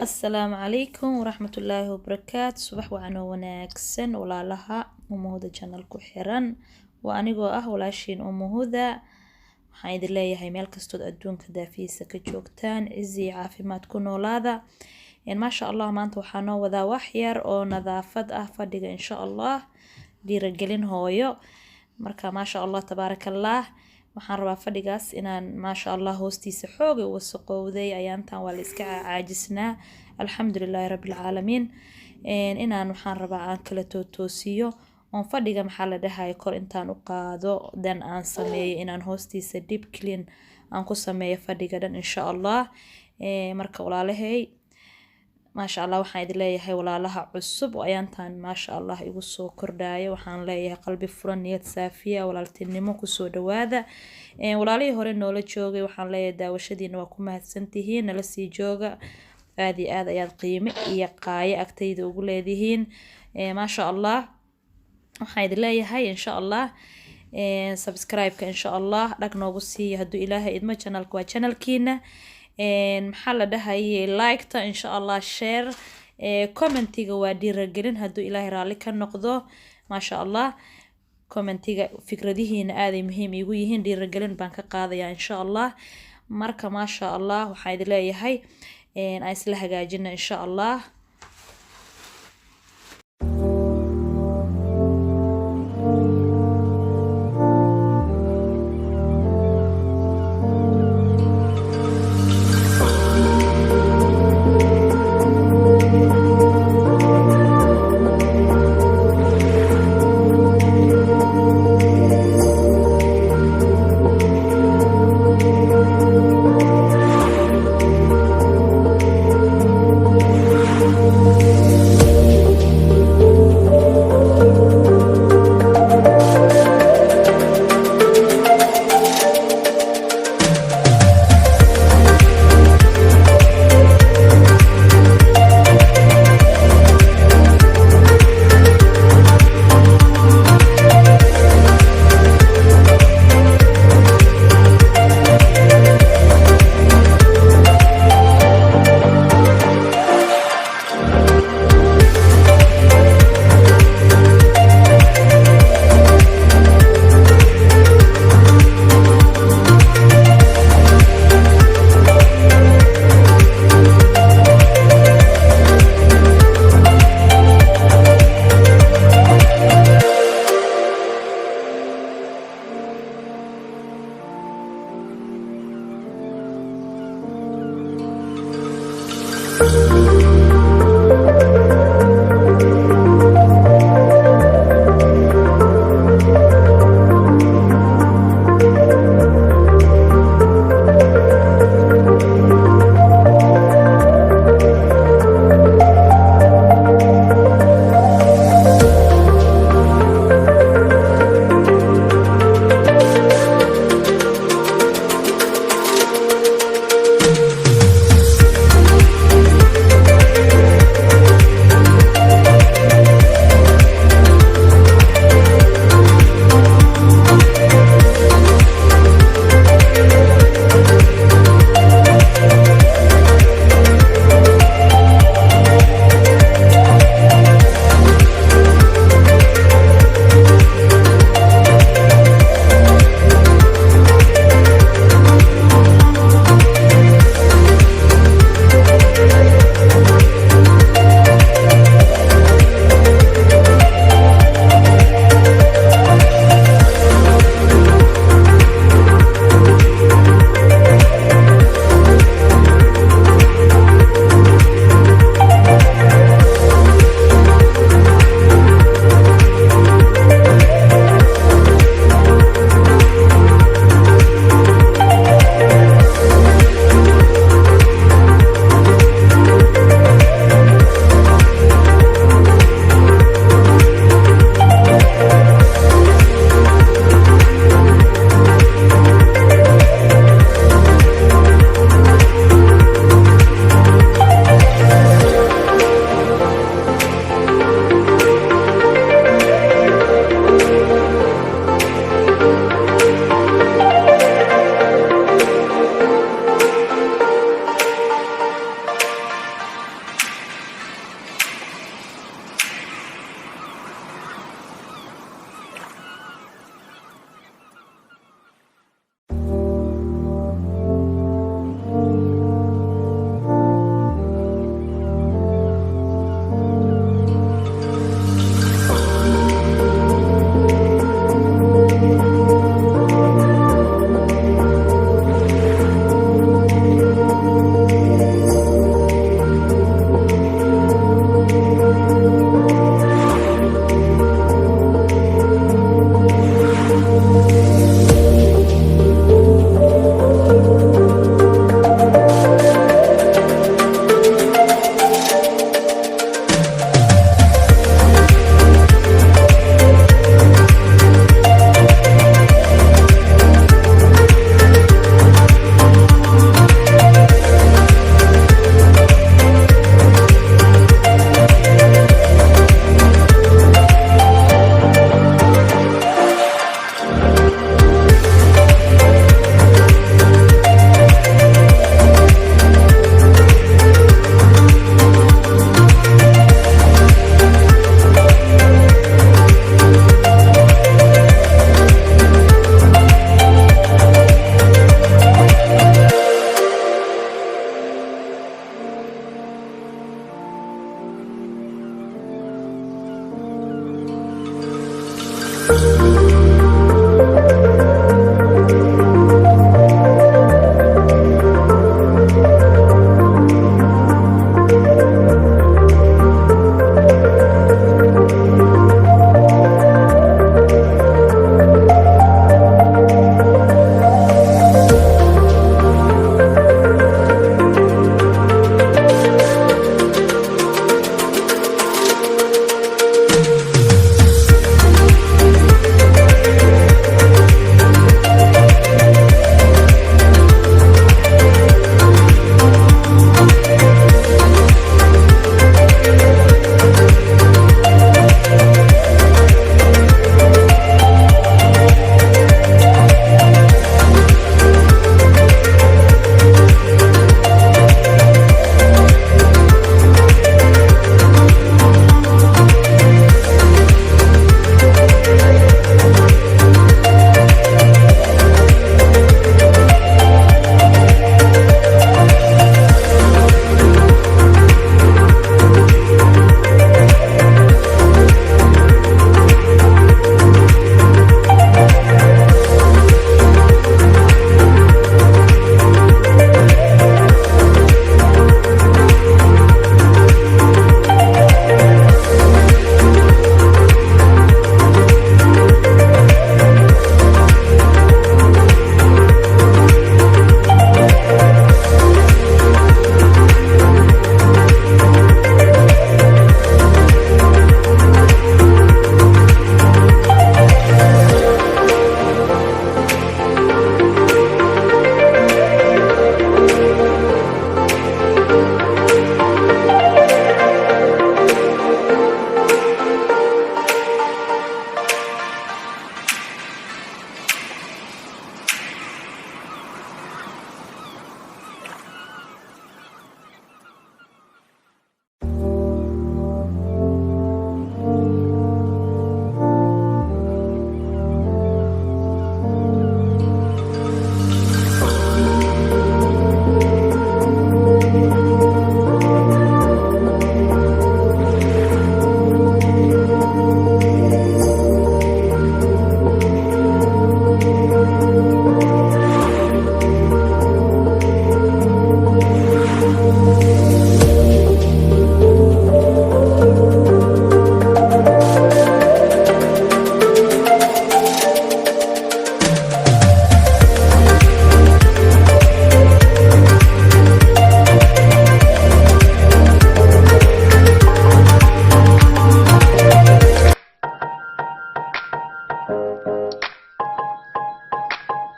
السلام عليكم ورحمة الله وبركاته. صباح وعنا وناكسن ولا لها أمهودا جانل كحيران وأنيقو ولاشين أمهودا waxaan idin leeyahay meel kastood adduunka daafiisa ka joogtaan cizi caafimaad ku noolaada maasha allah maanta waxaa noo wadaa wax yar oo nadaafad ah fadhiga insha allah dhiirigelin hooyo marka maasha allah tabaarakallah waxaan rabaa fadhigaas inaan maasha allah hoostiisa xooga uga saqowday ayaantan waa la iska caajisnaa alxamdulilaahi rabbil caalamiin inaan waxaan rabaa aan kala toosiyo on fadhiga maxaa la dhahay kor intaan u qaado dan aan sameeyo inaan hoostiisa deep clean aan ku sameeyo fadhiga dhan insha allah marka walaalahay maasha allah waxaan idin leeyahay walaalaha cusub oo ayaantan maasha allah igu soo kordhayo waxaan leeyahay qalbi furan niyad saafiya walaaltinimo ku soo dhawaada walaalihii hore noola joogay waxaan leeyahay daawashadiina waa ku mahadsantihiin nala sii jooga aad iyo aad ayaad qiimo iyo qaayo agtayda ugu leedihiin maasha allah waxaan idin leeyahay insha allah subscribe-ka insha allah dhag noogu siiya hadduu ilaahay idmo channelka waa channelkiina maxaa la dhahaye like-ta insha allah share commentiga waa dhiirigelin hadduu ilaahay raalli ka noqdo maasha allah commentiga fikradihiina aaday muhiim igu yihiin dhiirigelin baan ka qaadayaa insha allah marka maasha allah waxaan idin leeyahay aan isla hagaajina insha allah